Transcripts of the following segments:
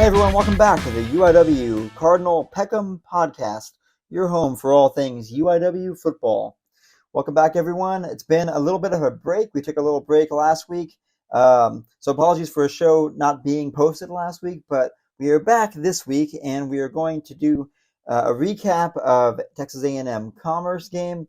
Hey everyone, welcome back to the UIW Cardinal Peck Em Podcast, your home for all things UIW football. Welcome back everyone. It's been a little bit of a break. We took a little break last week, so apologies for a show not being posted last week, but we are back this week and we are going to do a recap of Texas A&M Commerce game,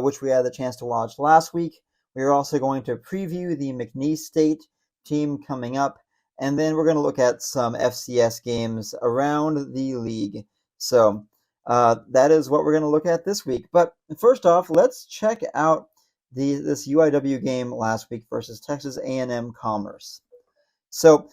which we had the chance to watch last week. We are also going to preview the McNeese State team coming up. And then we're going to look at some FCS games around the league. So that is what we're going to look at this week. But first off, let's check out this UIW game last week versus Texas A&M Commerce. So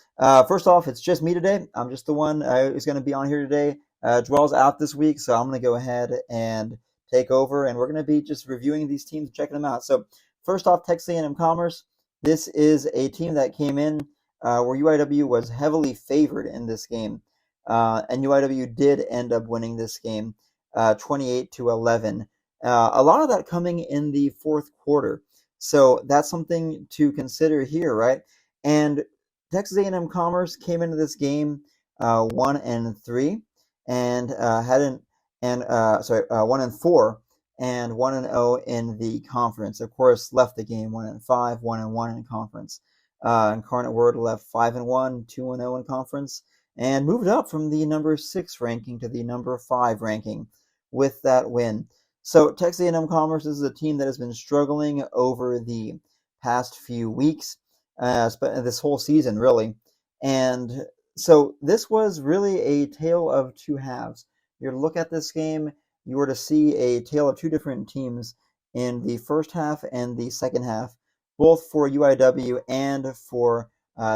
first off, it's just me today. I'm just the one who's going to be on here today. Dwell's out this week, so I'm going to go ahead and take over. And we're going to be just reviewing these teams and checking them out. So first off, Texas A&M Commerce. This is a team that came in where UIW was heavily favored in this game, and UIW did end up winning this game 28-11. A lot of that coming in the fourth quarter, so that's something to consider here, right? And Texas A&M Commerce came into this game 1-3, and 1-4, and 1-0 in the conference. Of course, left the game 1-5, 1-1 in conference. Incarnate Word left 5-1, 2-0 in conference, and moved up from the number 6 ranking to the number 5 ranking with that win. So Texas A&M Commerce is a team that has been struggling over the past few weeks, this whole season really. And so this was really a tale of two halves. You look at this game, you were to see a tale of two different teams in the first half and the second half, both for UIW and for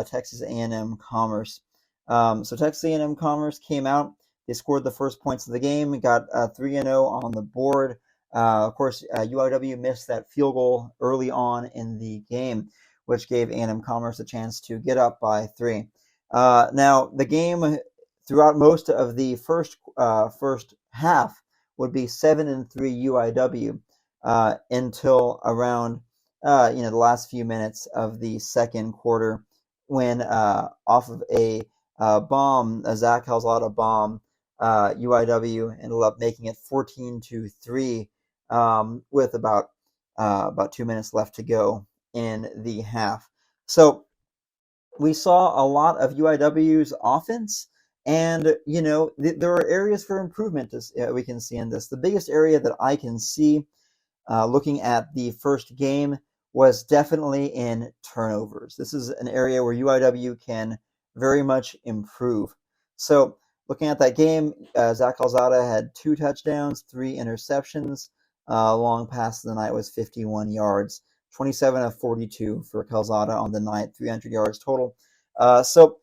Texas A&M Commerce. So Texas A&M Commerce came out. They scored the first points of the game, got 3-0 on the board. Of course, UIW missed that field goal early on in the game, which gave A&M Commerce a chance to get up by 3. Now, the game throughout most of the first half would be 7-3 UIW until around the last few minutes of the second quarter, when off of a bomb, a Zach Calzada bomb, UIW ended up making it 14-3 with about 2 minutes left to go in the half. So we saw a lot of UIW's offense, and there are areas for improvement we can see in this. The biggest area that I can see looking at the first game was definitely in turnovers. This is an area where UIW can very much improve. So looking at that game, Zach Calzada had 2 touchdowns, 3 interceptions. Long pass of the night was 51 yards, 27 of 42 for Calzada on the night, 300 yards total. So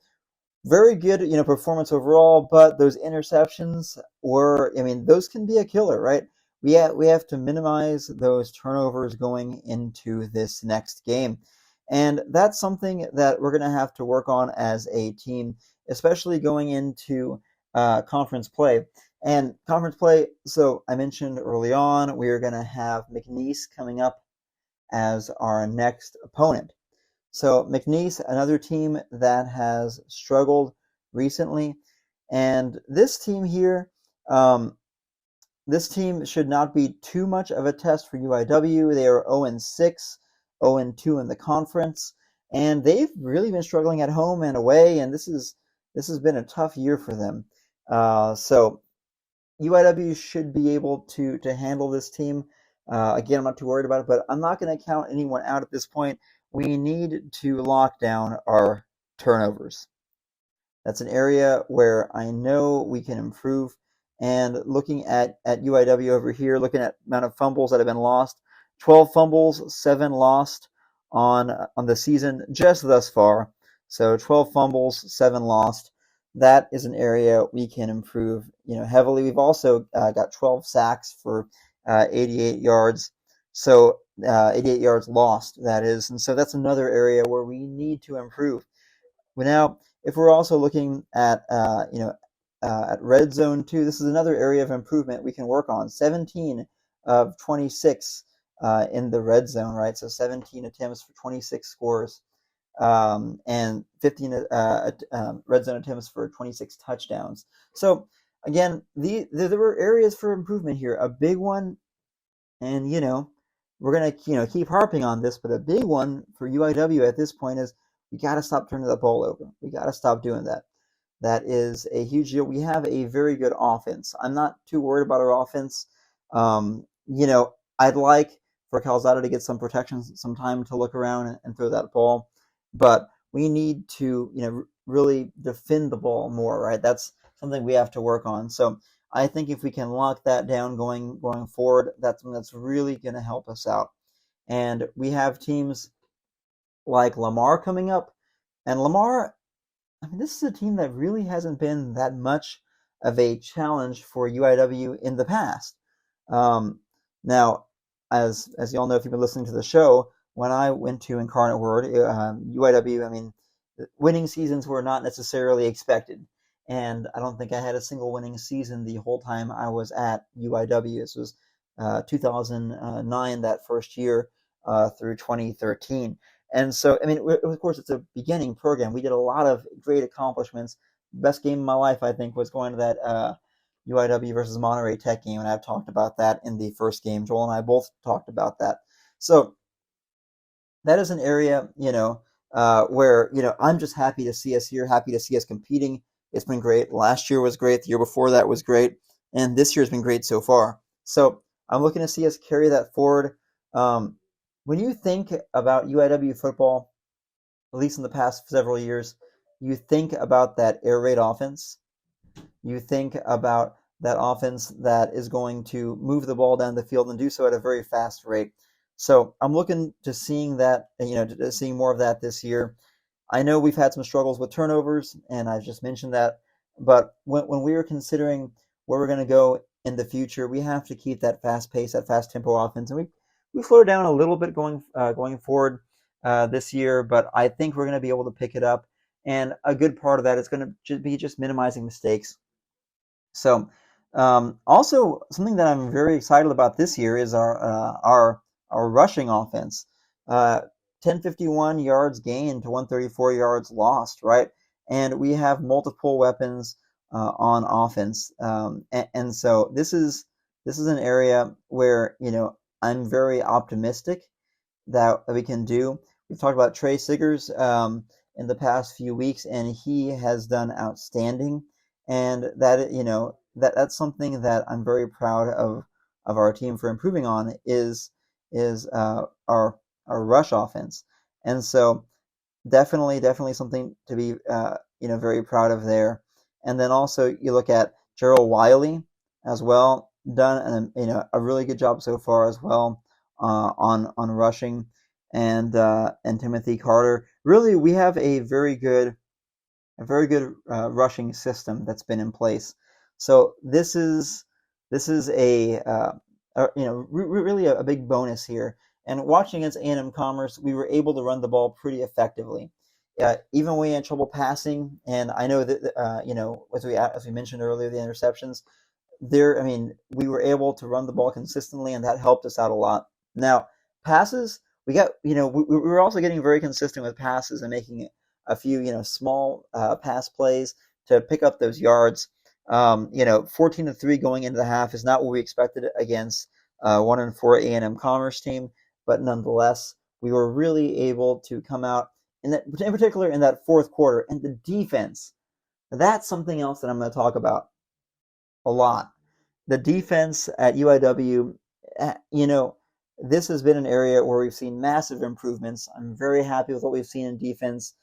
very good, performance overall, but those interceptions were, those can be a killer, right? We have to minimize those turnovers going into this next game. And that's something that we're going to have to work on as a team, especially going into conference play. And conference play, so I mentioned early on, we are going to have McNeese coming up as our next opponent. So McNeese, another team that has struggled recently. And this team here, this team should not be too much of a test for UIW. They are 0-6, 0-2 in the conference, and they've really been struggling at home and away, and this has been a tough year for them. So UIW should be able to handle this team. Again, I'm not too worried about it, but I'm not going to count anyone out at this point. We need to lock down our turnovers. That's an area where I know we can improve. And looking at UIW over here, looking at amount of fumbles that have been lost, 12 fumbles, 7 lost on the season just thus far. So 12 fumbles, 7 lost. That is an area we can improve, heavily. We've also got 12 sacks for 88 yards. So 88 yards lost, that is. And so that's another area where we need to improve. But now, if we're also looking at red zone 2, this is another area of improvement we can work on. 17 of 26 in the red zone, right? So 17 attempts for 26 scores. and 15 red zone attempts for 26 touchdowns. So again, there were areas for improvement here. A big one, and we're gonna keep harping on this, but a big one for UIW at this point is we got to stop turning the ball over. We got to stop doing that. That is a huge deal. We have a very good offense. I'm not too worried about our offense. I'd like for Calzada to get some protection, some time to look around and throw that ball, but we need to really defend the ball more, right? That's something we have to work on. So I think if we can lock that down going forward, that's really going to help us out. And we have teams like Lamar coming up, and Lamar, I mean, this is a team that really hasn't been that much of a challenge for UIW in the past. Now, as you all know, if you've been listening to the show, when I went to Incarnate Word, UIW, I mean, winning seasons were not necessarily expected. And I don't think I had a single winning season the whole time I was at UIW. This was 2009, that first year, through 2013. And so, I mean, of course, it's a beginning program. We did a lot of great accomplishments. Best game of my life, I think, was going to that UIW versus Monterey Tech game, and I've talked about that in the first game. Joel and I both talked about that. So that is an area, where, I'm just happy to see us here, happy to see us competing. It's been great. Last year was great. The year before that was great. And this year has been great so far. So I'm looking to see us carry that forward. When you think about UIW football, at least in the past several years, you think about that air raid offense. You think about that offense that is going to move the ball down the field and do so at a very fast rate. So I'm looking to seeing that, to seeing more of that this year. I know we've had some struggles with turnovers, and I've just mentioned that. But when we are considering where we're going to go in the future, we have to keep that fast pace, that fast tempo offense, and we slowed down a little bit going forward this year, but I think we're going to be able to pick it up. And a good part of that is going to be just minimizing mistakes. So, also something that I'm very excited about this year is our rushing offense. 1051 yards gained to 134 yards lost, right? And we have multiple weapons on offense, and so this is an area where I'm very optimistic that we can do. We've talked about Trey Siggers in the past few weeks, and he has done outstanding. And that that's something that I'm very proud of our team for improving on is our rush offense. And so definitely something to be very proud of there. And then also you look at Gerald Wiley as well, done a really good job so far as well on rushing, and Timothy Carter. Really, we have a very good rushing system that's been in place. So this is really a big bonus here. And watching against A&M Commerce, we were able to run the ball pretty effectively. Even when we had trouble passing, and I know that as we mentioned earlier, the interceptions. We were able to run the ball consistently, and that helped us out a lot. Now, passes, we were also getting very consistent with passes and making a few, small pass plays to pick up those yards. 14-3 going into the half is not what we expected against 1-4 A&M Commerce team, but nonetheless, we were really able to come out in particular in that fourth quarter. And the defense, that's something else that I'm going to talk about a lot. The defense at UIW, this has been an area where we've seen massive improvements. I'm very happy with what we've seen in defense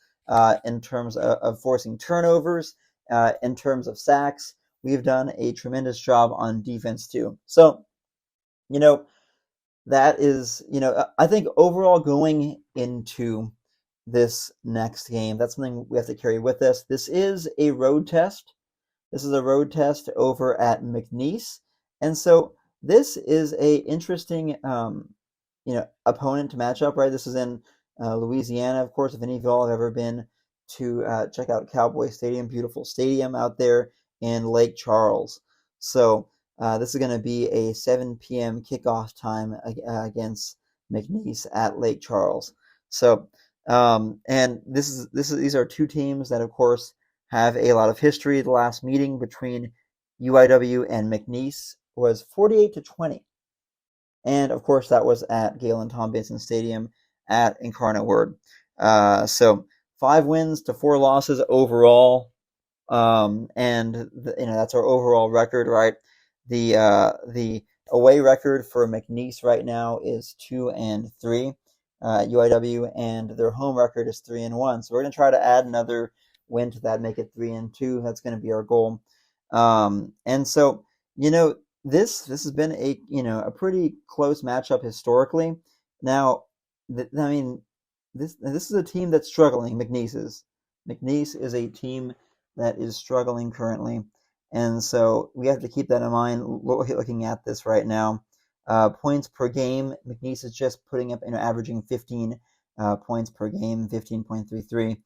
in terms of forcing turnovers, in terms of sacks. We've done a tremendous job on defense too. So, that is, I think overall going into this next game, that's something we have to carry with us. This is a road test. This is a road test over at McNeese. And so this is a interesting, opponent to match up, right? This is in Louisiana. Of course, if any of y'all have ever been to check out Cowboy Stadium, beautiful stadium out there in Lake Charles. So this is going to be a 7 p.m. kickoff time against McNeese at Lake Charles. So And these are two teams that, of course, have a lot of history. The last meeting between UIW and McNeese was 48-20. And, of course, that was at Galen Tomlinson Stadium at Incarnate Word. So 5 wins to 4 losses overall. And that's our overall record, right? The away record for McNeese right now is 2-3, UIW, and their home record is 3-1. So we're going to try to add another win to that, make it 3-2. That's going to be our goal. And so, this has been a pretty close matchup historically. Now, this is a team that's struggling. McNeese is a team that is struggling currently, and so we have to keep that in mind looking at this right now. Points per game, McNeese is just putting up, averaging 15 points per game, 15.33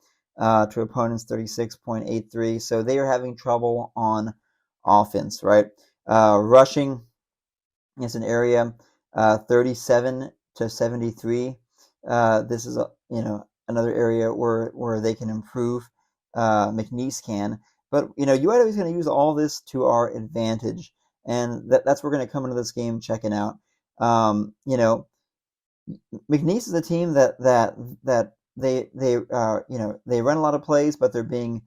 to opponents 36.83. So they are having trouble on offense, right? Rushing is an area 37-73. This is another area where they can improve. McNeese can, but UIW is going to use all this to our advantage, and that's what we're going to come into this game checking out. McNeese is a team that they run a lot of plays, but they're being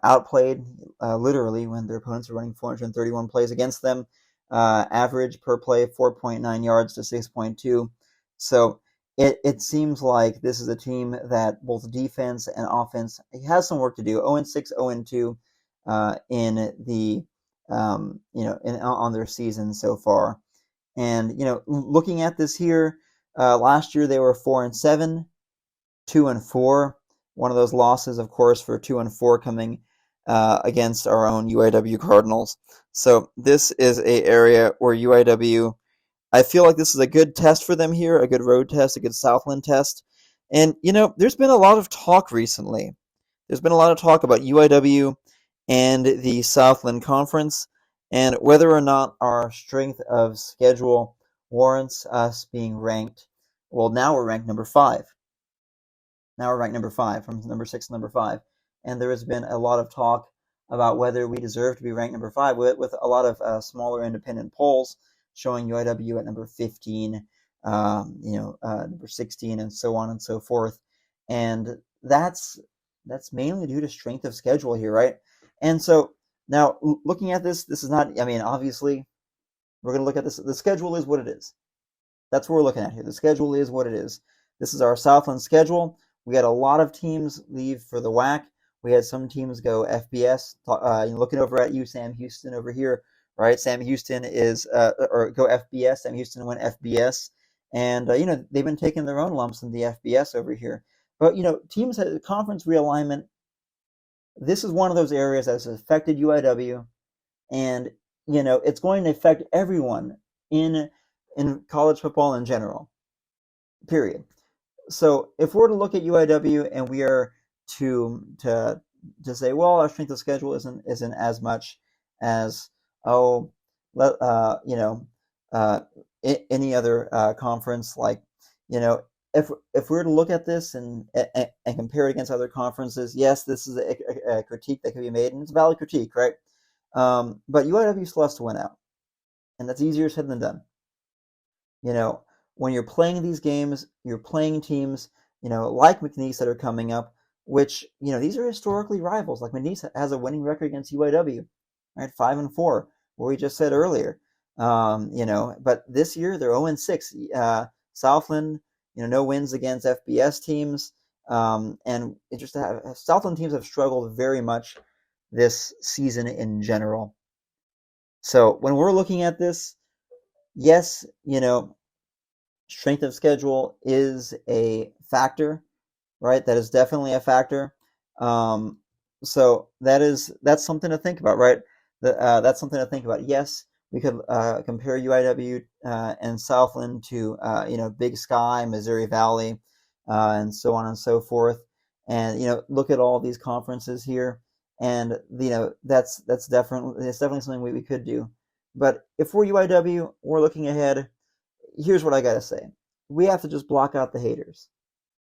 outplayed literally when their opponents are running 431 plays against them. Average per play 4.9 yards to 6.2. So it seems like this is a team that both defense and offense has some work to do. 0-6, 0-2 in the on their season so far. And looking at this here, last year they were 4-7, 2-4. One of those losses, of course, for 2-4 coming against our own UIW Cardinals. So this is an area where UIW, I feel like this is a good test for them here, a good road test, a good Southland test. And, there's been a lot of talk recently. There's been a lot of talk about UIW and the Southland Conference and whether or not our strength of schedule warrants us being ranked. Well, now we're ranked number 5. Now we're ranked number 5, from number 6 to number 5. And there has been a lot of talk about whether we deserve to be ranked number 5 with a lot of smaller independent polls showing UIW at number 15, number 16, and so on and so forth. And that's mainly due to strength of schedule here, right? And so now looking at this is not, obviously we're going to look at this. The schedule is what it is. That's what we're looking at here. The schedule is what it is. This is our Southland schedule. We had a lot of teams leave for the WAC. We had some teams go FBS. Looking over at you, Sam Houston over here, right? Sam Houston is or go FBS. Sam Houston went FBS, and they've been taking their own lumps in the FBS over here. But teams had conference realignment. This is one of those areas that has affected UIW, and it's going to affect everyone in college football in general. Period. So if we're to look at UIW and we are to say, well, our strength of schedule isn't as much as any other conference, like if we're to look at this and compare it against other conferences, yes, this is a critique that can be made, and it's a valid critique, right? But UIW still has to win out, and that's easier said than done. When you're playing these games, you're playing teams, like McNeese that are coming up, which, these are historically rivals. Like McNeese has a winning record against UIW, right? 5-4, what we just said earlier. But this year they're 0-6. Southland, no wins against FBS teams. And Southland teams have struggled very much this season in general. So when we're looking at this, yes, strength of schedule is a factor, right? That is definitely a factor. So that's something to think about, right? That's something to think about. Yes, we could compare UIW and Southland to Big Sky, Missouri Valley, and so on and so forth. And look at all these conferences here, and that's definitely something we could do. But if we're UIW, we're looking ahead. Here's what I gotta say: we have to just block out the haters.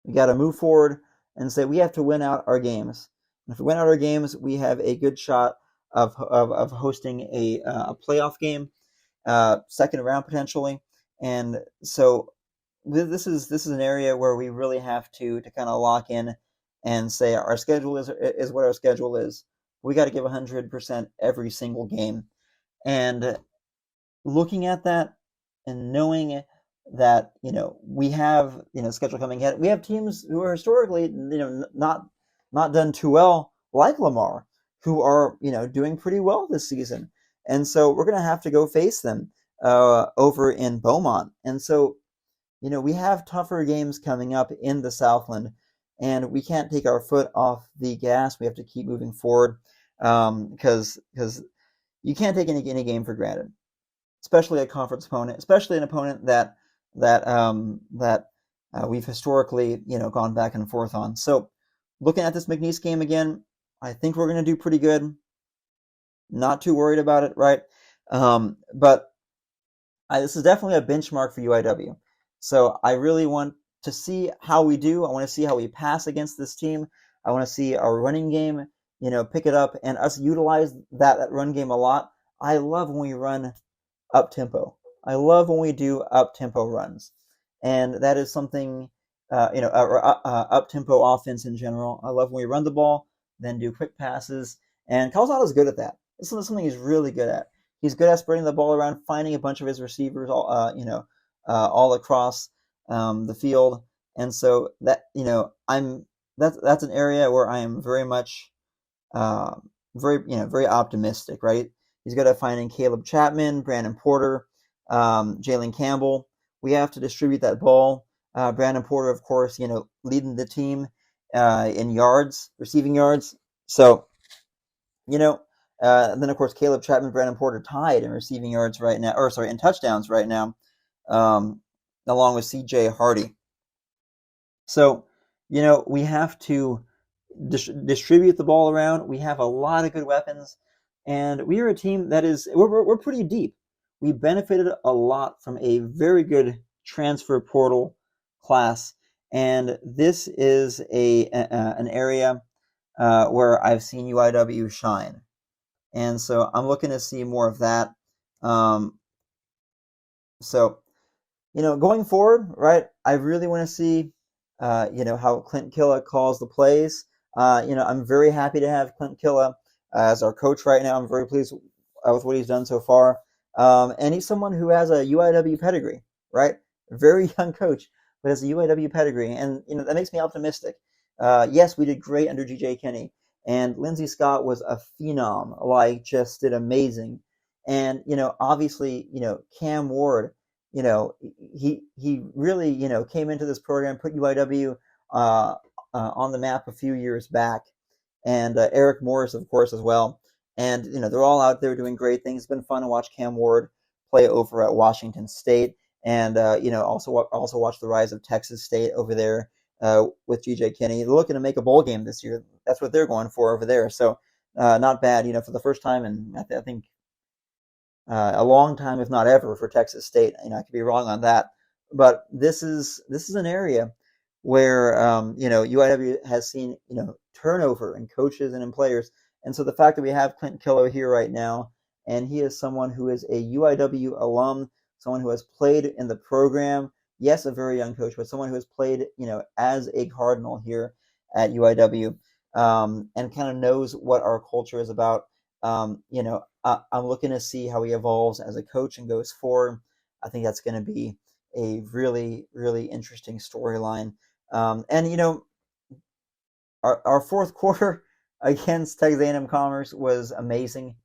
We got to move forward and say we have to win out our games. And if we win out our games, we have a good shot of hosting a playoff game, second round potentially. And so this is an area where we really have to kind of lock in and say our schedule is what our schedule is. We got to give 100% every single game. And looking at that and knowing that we have schedule coming ahead, we have teams who are historically not done too well, like Lamar, who are doing pretty well this season, and so we're gonna have to go face them over in Beaumont, and so we have tougher games coming up in the Southland, and we can't take our foot off the gas. We have to keep moving forward because you can't take any game for granted, especially a conference opponent, especially an opponent that we've historically gone back and forth on. So looking at this McNeese game again, I think we're going to do pretty good. Not too worried about it, right? But this is definitely a benchmark for UIW. So I really want to see how we do. I want to see how we pass against this team. I want to see our running game, pick it up and us utilize that run game a lot. I love when we run up tempo. I love when we do up tempo runs, and that is something up tempo offense in general. I love when we run the ball, then do quick passes, and Calzada's good at that. This is something he's really good at. He's good at spreading the ball around, finding a bunch of his receivers all across the field, and so that that's an area where I am very much very optimistic, right? He's good at finding Caleb Chapman, Brandon Porter, Jalen Campbell. We have to distribute that ball. Brandon Porter, of course, leading the team in yards, receiving yards. So, then of course Caleb Chapman, Brandon Porter tied in receiving yards right now, in touchdowns right now, along with C.J. Hardy. So, we have to distribute the ball around. We have a lot of good weapons, and we are a team that we're pretty deep. We benefited a lot from a very good transfer portal class, and this is an area where I've seen UIW shine, and so I'm looking to see more of that. So, going forward, right? I really want to see, how Clint Killa calls the plays. I'm very happy to have Clint Killa as our coach right now. I'm very pleased with what he's done so far. And he's someone who has a UIW pedigree, right? A very young coach, but has a UIW pedigree. And, that makes me optimistic. Yes, we did great under G.J. Kinney. And Lindsey Scott was a phenom, just did amazing. And, obviously, Cam Ward, he really, came into this program, put UIW on the map a few years back. And Eric Morris, of course, as well. And, they're all out there doing great things. It's been fun to watch Cam Ward play over at Washington State. And, also watch the rise of Texas State over there with G.J. Kinney. They're looking to make a bowl game this year. That's what they're going for over there. So not bad, for the first time in, I think, a long time, if not ever, for Texas State. I could be wrong on that. But this is an area where, UIW has seen, turnover in coaches and in players. And so the fact that we have Clint Killa here right now, and he is someone who is a UIW alum, someone who has played in the program, yes, a very young coach, but someone who has played, as a Cardinal here at UIW, and kind of knows what our culture is about. I'm looking to see how he evolves as a coach and goes forward. I think that's going to be a really, really interesting storyline. And, our fourth quarter against Texas A&M Commerce was amazing.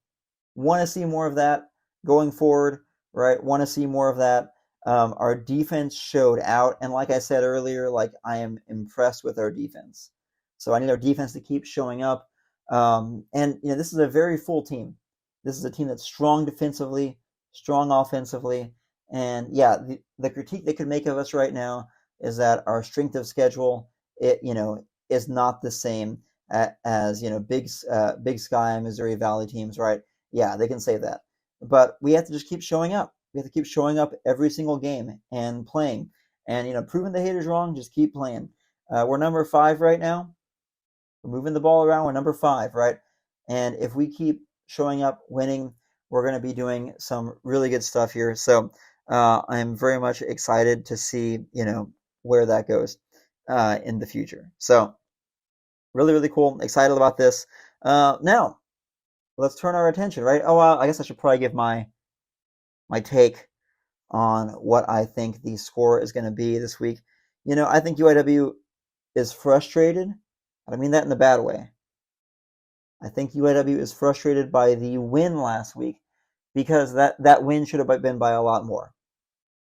Want to see more of that going forward, right? Want to see more of that. Our defense showed out, and like I said earlier, I am impressed with our defense. So I need our defense to keep showing up. And this is a very full team. This is a team that's strong defensively, strong offensively, and yeah, the critique they could make of us right now is that our strength of schedule, is not the same as Big Sky, Missouri Valley teams, right? Yeah, they can say that, but we have to just keep showing up. We have to keep showing up every single game and playing, and proving the haters wrong. Just keep playing. We're number 5 right now. We're moving the ball around. We're number 5, right? And if we keep showing up, winning, we're going to be doing some really good stuff here. So I'm very much excited to see, where that goes in the future. So really, really cool. Excited about this. Now, let's turn our attention, right? Oh, I guess I should probably give my take on what I think the score is going to be this week. I think UIW is frustrated. I mean that in a bad way. I think UIW is frustrated by the win last week because that win should have been by a lot more.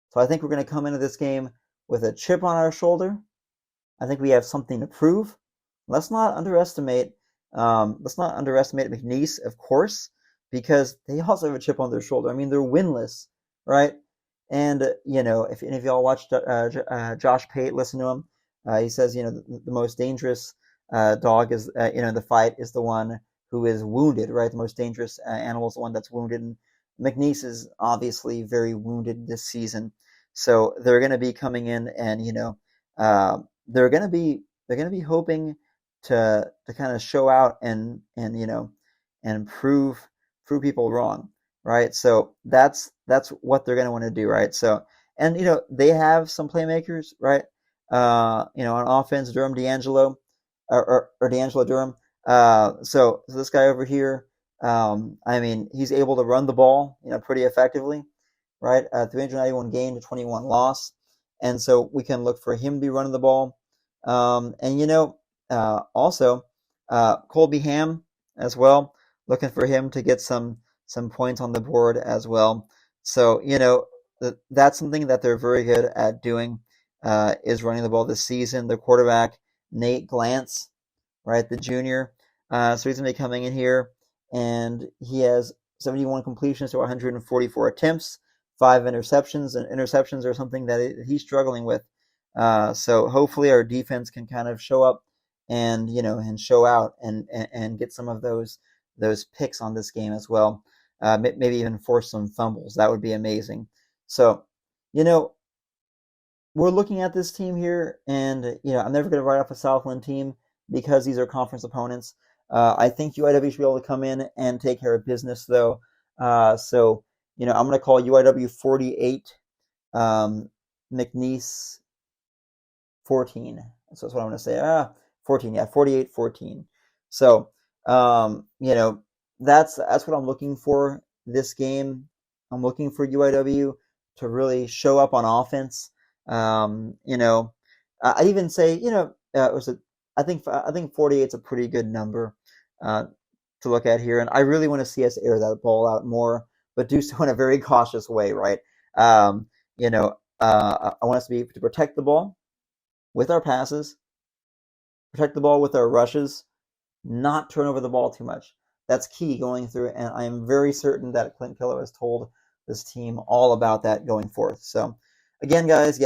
So I think we're going to come into this game with a chip on our shoulder. I think we have something to prove. Let's not underestimate McNeese, of course, because they also have a chip on their shoulder. I mean, they're winless, right? And if any of y'all watched Josh Pate, listen to him. He says, the most dangerous dog is, in the fight is the one who is wounded, right? The most dangerous animal is the one that's wounded. And McNeese is obviously very wounded this season, so they're going to be coming in, and they're going to be hoping to kind of show out and prove people wrong, right? So that's what they're going to want to do, right? So, and they have some playmakers, right? On offense, Durham D'Angelo or D'Angelo Durham. So this guy over here, I mean, he's able to run the ball, pretty effectively, right? 391 gain to 21 loss, and so we can look for him to be running the ball. And also Colby Ham as well, looking for him to get some points on the board as well. So that's something that they're very good at doing, is running the ball this season. Their quarterback Nate Glantz, right, the junior. So he's going to be coming in here, and he has 71 completions to 144 attempts, 5 interceptions, and interceptions are something that he's struggling with. So hopefully our defense can kind of show up and show out and get some of those picks on this game as well. Maybe even force some fumbles. That would be amazing. So, we're looking at this team here, and I'm never going to write off a Southland team because these are conference opponents. I think UIW should be able to come in and take care of business, though. So I'm going to call UIW 48, McNeese 14. So that's what I'm going to say. 14, yeah, 48-14. So that's what I'm looking for this game. I'm looking for UIW to really show up on offense. I even say, I think 48 is a pretty good number to look at here, and I really want to see us air that ball out more, but do so in a very cautious way, right? I want us to be able to protect the ball with our passes, protect the ball with our rushes, not turn over the ball too much. That's key going through, and I am very certain that Clint Pillow has told this team all about that going forth. So, again, guys,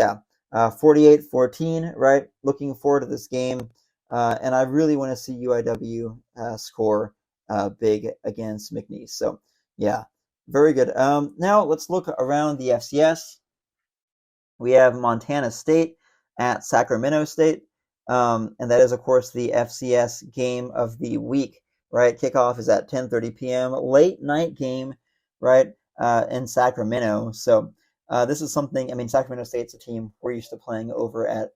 48-14, right? Looking forward to this game, and I really want to see UIW score big against McNeese. So, yeah, very good. Now let's look around the FCS. We have Montana State at Sacramento State, and that is, of course, the FCS game of the week, right? Kickoff is at 10:30 p.m. Late night game, right, in Sacramento. So this is something. I mean, Sacramento State's a team we're used to playing over at,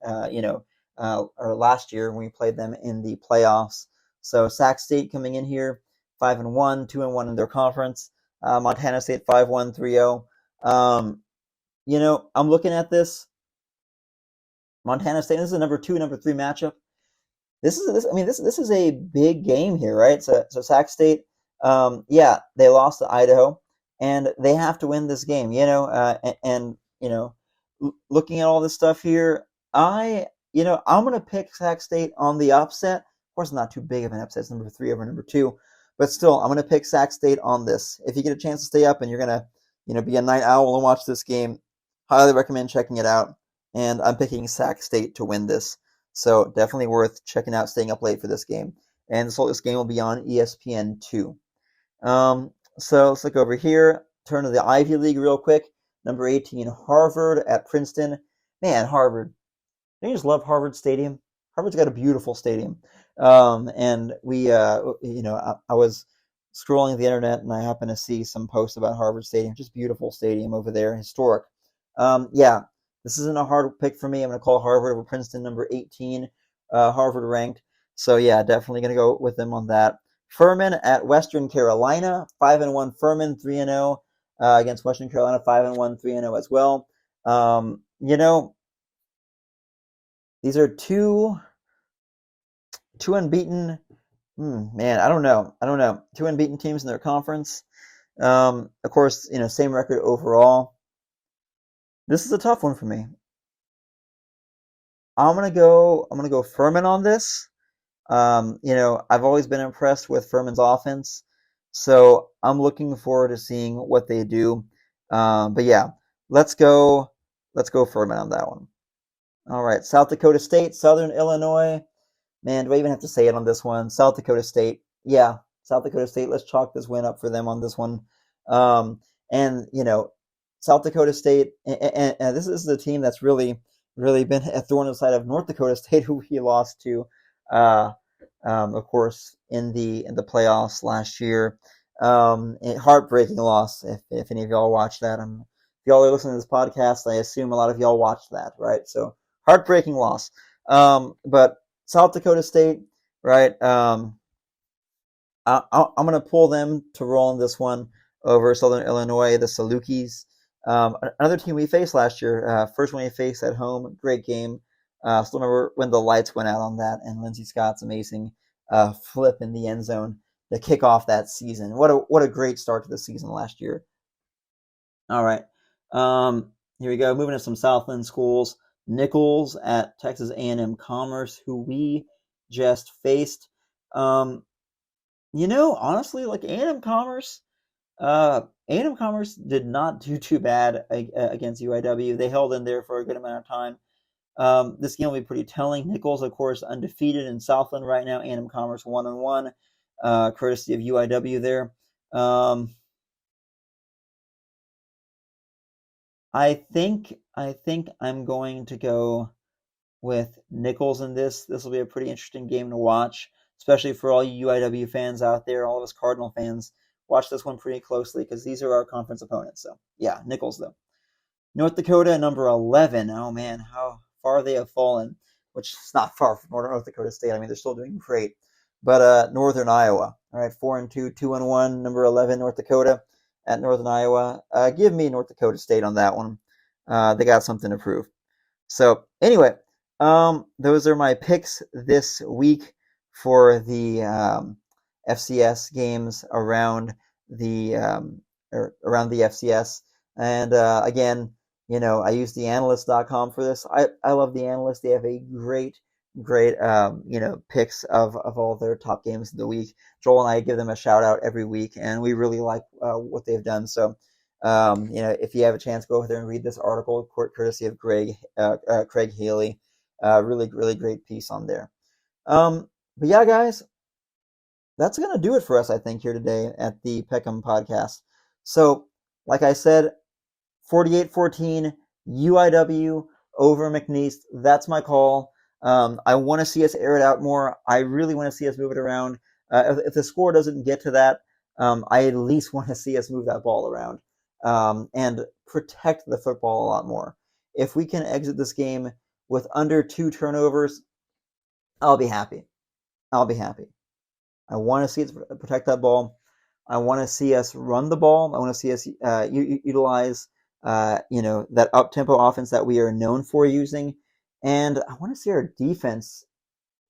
or last year when we played them in the playoffs. So Sac State coming in here 5-1, 2-1 in their conference. Montana State 5-1, 3-0. I'm looking at this. Montana State. This is a number 2, number 3 matchup. This is a big game here, right? So Sac State, they lost to Idaho, and they have to win this game. Looking at all this stuff here, I'm gonna pick Sac State on the upset. Of course, not too big of an upset. It's number 3 over number 2, but still, I'm gonna pick Sac State on this. If you get a chance to stay up and you're gonna, be a night owl and watch this game, highly recommend checking it out. And I'm picking Sac State to win this. So definitely worth checking out, staying up late for this game. And this game will be on ESPN2. So let's look over here. Turn to the Ivy League real quick. Number 18, Harvard at Princeton. Man, Harvard. Don't you just love Harvard Stadium? Harvard's got a beautiful stadium. And I was scrolling the internet and I happened to see some posts about Harvard Stadium. Just beautiful stadium over there, historic. Yeah, this isn't a hard pick for me. I'm going to call Harvard over Princeton, number 18, Harvard ranked. So yeah, definitely going to go with them on that. Furman at Western Carolina, 5-1 Furman, 3-0 against Western Carolina, 5-1, 3-0 as well. These are two unbeaten. Man, I don't know. Two unbeaten teams in their conference. Of course, same record overall. This is a tough one for me. I'm gonna go Furman on this. I've always been impressed with Furman's offense, so I'm looking forward to seeing what they do. But yeah, let's go Furman on that one. All right, South Dakota State, Southern Illinois. Man, do I even have to say it on this one? South Dakota State. Yeah, South Dakota State. Let's chalk this win up for them on this one. And South Dakota State, and this is a team that's really been a thorn in the side of North Dakota State, who he lost to, of course, in the playoffs last year. A heartbreaking loss. If any of y'all watched that, if y'all are listening to this podcast, I assume a lot of y'all watched that, right? So heartbreaking loss. But South Dakota State, right? I'm going to pull them to roll in this one over Southern Illinois, the Salukis. Another team we faced last year, first one we faced at home, great game. Still remember when the lights went out on that, and Lindsey Scott's amazing flip in the end zone to kick off that season. What a great start to the season last year. All right, here we go. Moving to some Southland schools. Nichols at Texas A&M Commerce, who we just faced. Honestly, like A&M Commerce did not do too bad against UIW. They held in there for a good amount of time. This game will be pretty telling. Nichols, of course, undefeated in Southland right now. A&M Commerce 1-1, courtesy of UIW there. I think I'm going to go with Nichols in this. This will be a pretty interesting game to watch, especially for all you UIW fans out there, all of us Cardinal fans. Watch this one pretty closely because these are our conference opponents. So, yeah, Nichols, though. North Dakota, number 11. Oh, man, how far they have fallen, which is not far from North Dakota State. I mean, they're still doing great. But Northern Iowa, all right, 4-2, 2-1, number 11, North Dakota at Northern Iowa. Give me North Dakota State on that one. They got something to prove. So, anyway, those are my picks this week for the FCS games around the FCS. And again, I use theanalyst.com for this. I love the analyst. They have a great picks of all their top games of the week. Joel and I give them a shout out every week, and we really like what they've done. So, if you have a chance, go over there and read this article, courtesy of Craig Haley. Really, really great piece on there. But yeah, guys, that's going to do it for us, I think, here today at the Peck Em Podcast. So, like I said, 48-14, UIW over McNeese. That's my call. I want to see us air it out more. I really want to see us move it around. If the score doesn't get to that, I at least want to see us move that ball around and protect the football a lot more. If we can exit this game with under 2 turnovers, I'll be happy. I want to see us protect that ball. I want to see us run the ball. I want to see us utilize that up-tempo offense that we are known for using. And I want to see our defense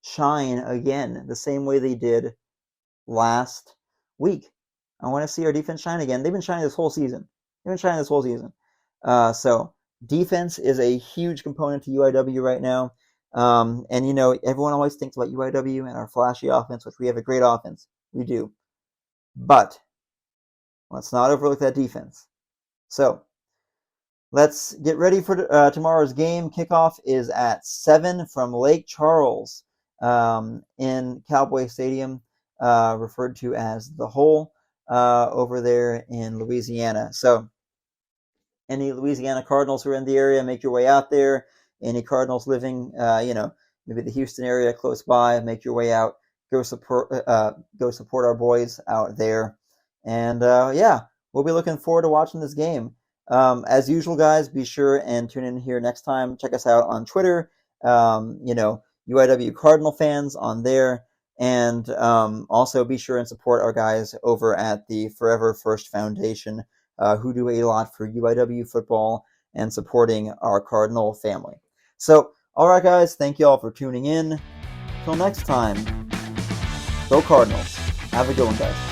shine again the same way they did last week. I want to see our defense shine again. They've been shining this whole season. So defense is a huge component to UIW right now. And everyone always thinks about UIW and our flashy offense, which we have a great offense. We do. But let's not overlook that defense. So let's get ready for tomorrow's game. Kickoff is at 7 from Lake Charles in Cowboy Stadium, referred to as the Hole, over there in Louisiana. So any Louisiana Cardinals who are in the area, make your way out there. Any Cardinals living, maybe the Houston area close by, make your way out. Go support our boys out there. And we'll be looking forward to watching this game. As usual, guys, be sure and tune in here next time. Check us out on Twitter. UIW Cardinal fans on there. And also be sure and support our guys over at the Forever First Foundation, who do a lot for UIW football and supporting our Cardinal family. So, all right, guys, thank you all for tuning in. Till next time, go Cardinals. Have a good one, guys.